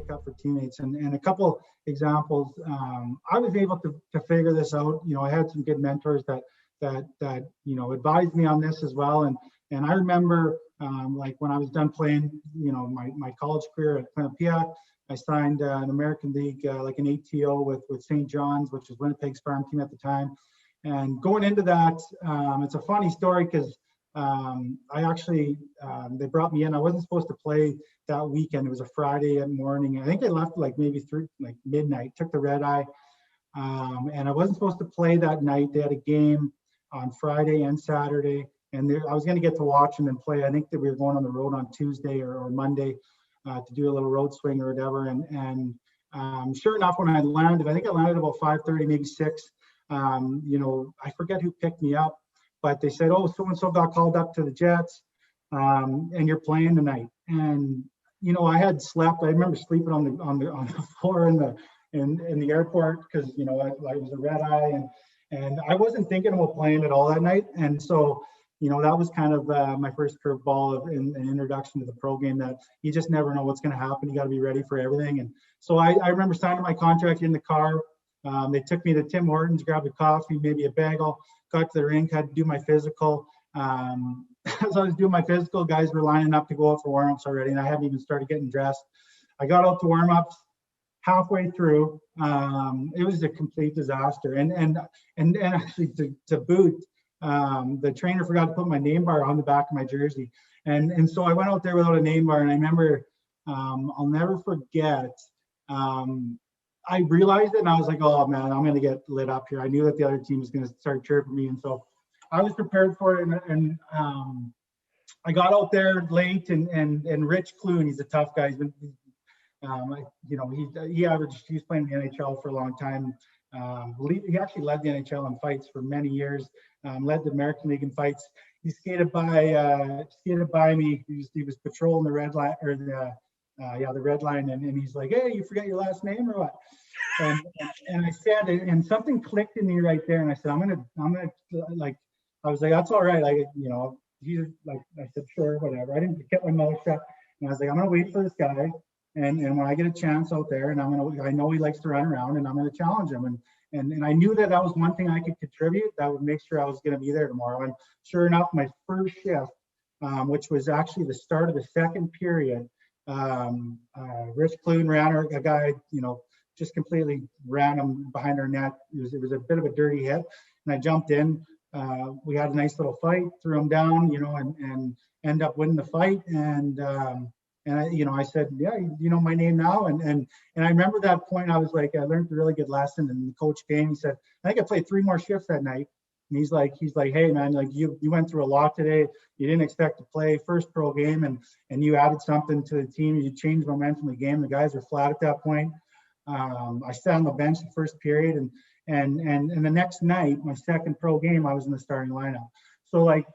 stick up for teammates. And a couple examples, I was able to figure this out. I had some good mentors that advised me on this as well. And I remember like when I was done playing, my college career at Quinnipiac, I signed an American League, like an ATO with St. John's, which is Winnipeg's farm team at the time. And going into that, it's a funny story because I actually, they brought me in. I wasn't supposed to play that weekend. It was a Friday morning. I think I left like maybe through like midnight, took the red eye. And I wasn't supposed to play that night. They had a game on Friday and Saturday. And I was going to get to watch them and play. I think that we were going on the road on Tuesday or Monday to do a little road swing or whatever. And sure enough, when I landed, I think I landed about 5:30, maybe 6. I forget who picked me up, but they said, "Oh, so-and-so got called up to the Jets, and you're playing tonight." And I had slept. I remember sleeping on the floor in the airport because I was a red eye, and I wasn't thinking about playing at all that night. And so that was kind of my first curveball of an introduction to the pro game, that you just never know what's going to happen. You got to be ready for everything. And so I remember signing my contract in the car. They took me to Tim Hortons, grabbed a coffee, maybe a bagel, got to the rink, had to do my physical. As I was doing my physical, guys were lining up to go out for warm-ups already, and I hadn't even started getting dressed. I got out to warm-ups. Halfway through, it was a complete disaster. And actually to boot, the trainer forgot to put my name bar on the back of my jersey. And so I went out there without a name bar, and I remember, I'll never forget, I realized it and I was like, oh man, I'm going to get lit up here. I knew that the other team was going to start chirping me. And so I was prepared for it. And I got out there late, and Rich Clune, he's a tough guy. He's been, he was playing the NHL for a long time. He actually led the NHL in fights for many years, led the American League in fights. He skated by me. He was patrolling the red line, or the red line, and he's like, "Hey, you forget your last name or what?" And I said, and something clicked in me right there, and I said, I'm gonna like, I was like, "That's all right." He's like, I said, "Sure, whatever." I didn't get my mouth shut, and I was like, "I'm gonna wait for this guy, and when I get a chance out there, and I know he likes to run around, and I'm gonna challenge him." And I knew that was one thing I could contribute that would make sure I was gonna be there tomorrow. And sure enough, my first shift, which was actually the start of the second period, Rich Clune ran a guy, just completely ran him behind our net. It was a bit of a dirty hit, and I jumped in. We had a nice little fight, threw him down, and end up winning the fight. And I said, "Yeah, you know my name now." And I remember that point. I was like, I learned a really good lesson. And the coach came. He said, "I think I played 3 more shifts that night." And he's like, "Hey man, like you went through a lot today. You didn't expect to play first pro game, and you added something to the team. You changed momentum of the game. The guys were flat at that point." I sat on the bench the first period, and the next night, my second pro game, I was in the starting lineup. So like,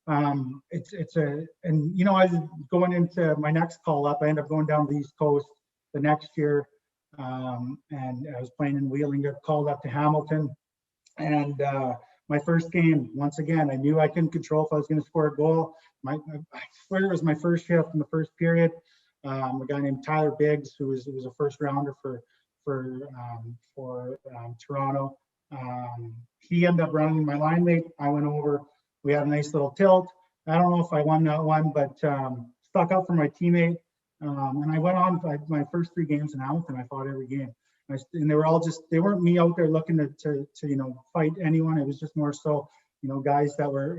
I was going into my next call up. I ended up going down to the East Coast the next year, and I was playing in Wheeling. Got called up to Hamilton, and my first game, once again, I knew I couldn't control if I was going to score a goal. I swear it was my first shift in the first period. A guy named Tyler Biggs, who was a first rounder for Toronto. He ended up running my line mate. I went over. We had a nice little tilt. I don't know if I won that one, but stuck up for my teammate. And I went on my first 3 games in Hamilton. I fought every game. And they were all they weren't me out there looking to fight anyone. It was just more so, guys that were,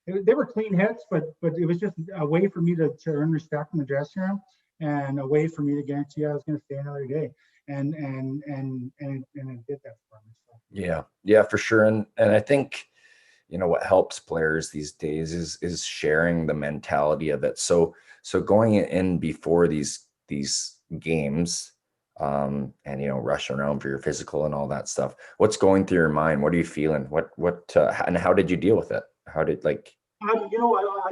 they were clean hits, but it was just a way for me to earn respect in the dressing room, and a way for me to guarantee I was going to stay another day. And it did that for me. So. Yeah, for sure. And I think, what helps players these days is sharing the mentality of it. So going in before these games, and rushing around for your physical and all that stuff, what's going through your mind? What are you feeling? And how did you deal with it? How did I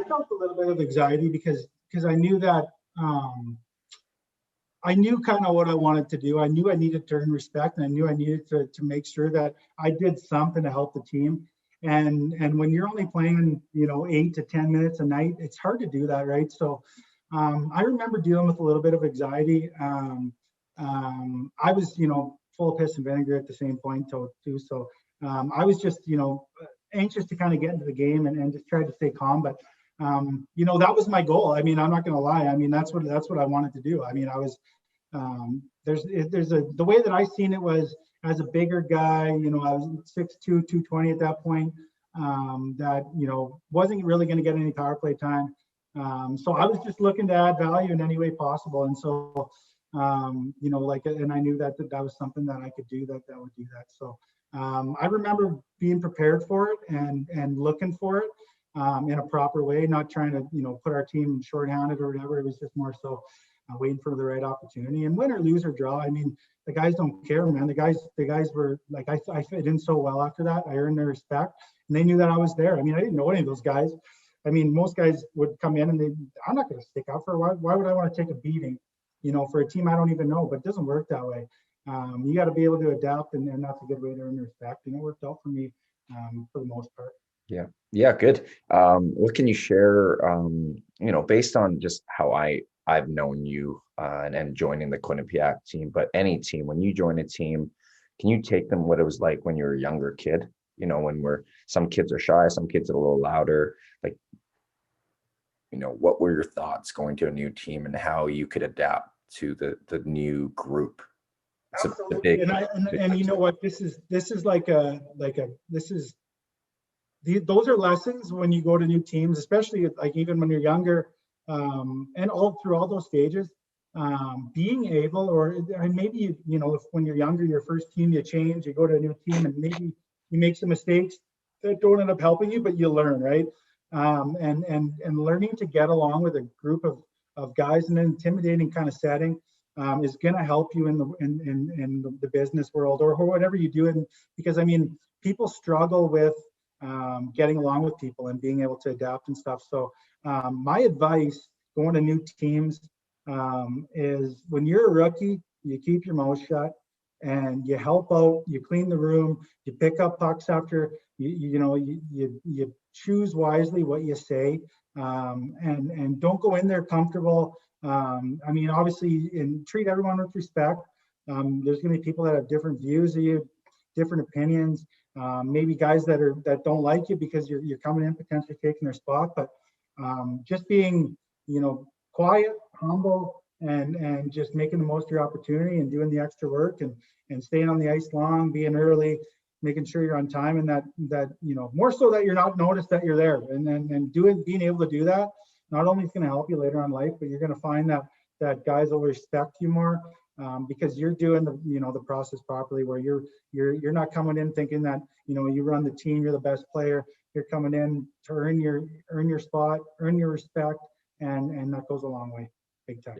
felt a little bit of anxiety because I knew that I knew kind of what I wanted to do. I knew I needed to earn respect, and I knew I needed to make sure that I did something to help the team. And when you're only playing 8 to 10 minutes a night, it's hard to do that, right? So I remember dealing with a little bit of anxiety. I was, full of piss and vinegar at the same point too. So I was just, anxious to kind of get into the game and just try to stay calm. But that was my goal. I mean, I'm not going to lie. I mean, that's what I wanted to do. I mean, I was the way that I seen it was as a bigger guy. I was 6'2", 220 at that point. That wasn't really going to get any power play time. So I was just looking to add value in any way possible. And so and I knew that was something that I could do that would do that. So I remember being prepared for it and looking for it in a proper way, not trying to put our team shorthanded or whatever. It was just more so waiting for the right opportunity. And win or lose or draw, I mean, the guys don't care, man. The guys were like, I fit in so well after that. I earned their respect, and they knew that I was there. I mean, I didn't know any of those guys. I mean, most guys would come in and I'm not going to stick out for why would I want to take a beating, for a team I don't even know? But it doesn't work that way. You got to be able to adapt, and that's a good way to earn respect. And it worked out for me for the most part. Yeah, good. What can you share? Based on just how I've known you and joining the Quinnipiac team, but any team, when you join a team, can you take them what it was like when you were a younger kid? When some kids are shy, some kids are a little louder. Like, what were your thoughts going to a new team and how you could adapt to the new group? Absolutely. And you know what? This is those are lessons when you go to new teams, especially like even when you're younger, and all through all those stages. Being able, or maybe if when you're younger, your first team, you change, you go to a new team, and maybe you make some mistakes that don't end up helping you, but you learn, right? And learning to get along with a group of guys in an intimidating kind of setting is going to help you in the business world or whatever you do. Because I mean, people struggle with getting along with people and being able to adapt and stuff. So my advice going to new teams is when you're a rookie, you keep your mouth shut and you help out, you clean the room, you pick up pucks after, you choose wisely what you say, and don't go in there comfortable. I mean, obviously, and treat everyone with respect. There's going to be people that have different views of you, different opinions. Maybe guys that don't like you because you're coming in potentially taking their spot. But just being, quiet, humble, and just making the most of your opportunity and doing the extra work and staying on the ice long, being early, making sure you're on time, and that more so that you're not noticed that you're there, and being able to do that not only is going to help you later on in life, but you're going to find that guys will respect you more because you're doing the process properly, where you're not coming in thinking that you run the team, you're the best player. You're coming in to earn your spot, earn your respect, and that goes a long way, big time.